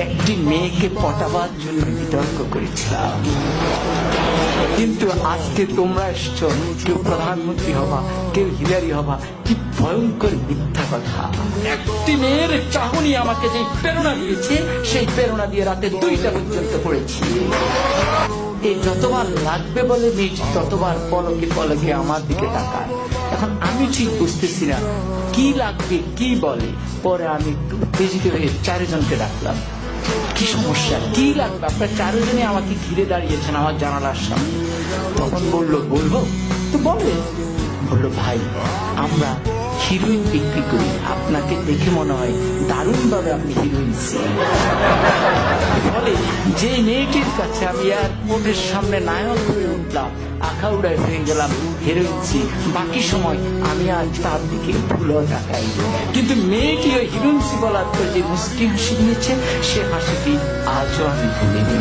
একটি মেয়েকে পটাবার জন্য বিতর্ক করেছিলাম, কিন্তু আজকে তোমরা এসছো, কেউ প্রধানমন্ত্রী হবা, কেউ হিলারি হবা। কি ভয়ঙ্কর মিথ্যা কথা। একটি মেয়ের চাহনি আমাকে যে প্রেরণা দিয়েছে, সেই প্রেরণা দিয়ে রাতে 2টা পর্যন্ত পড়েছি। এই যতবার লাগবে বলে মেয়েটি ততবার পলকে পলকে আমার দিকে তাকায়। এখন আমি ঠিক বুঝতেছি না কি লাগবে কি বলে। পরে আমি একটু উত্তেজিত হয়ে 4 জনকে ডাকলাম। কি সমস্যা, কি লাগবে? আপনার 4 জনে আমাকে ঘিরে দাঁড়িয়েছেন আমার জানালার সামনে। তখন বললো বলবো তো বলে। বললো ভাই, আমরা হিরোইন বিক্রি করি, আপনাকে দেখে মনে হয় দারুণ ভাবে আপনি হিরোইন। ফলে যে মেয়েটির কাছে আমি এয়ারপোর্টের সামনে নায়ক হয়ে উঠলাম, আখাউড়ায় হয়ে গেলাম হিরোইন, বাকি সময় আমি আর তার দিকে ভুলও তাকাই। কিন্তু মেয়েটি ওই হিরোইন বলার পর যে মুস্কি হাসি দিয়েছে, সে হাসিটি আজও আমি ভুলিনি।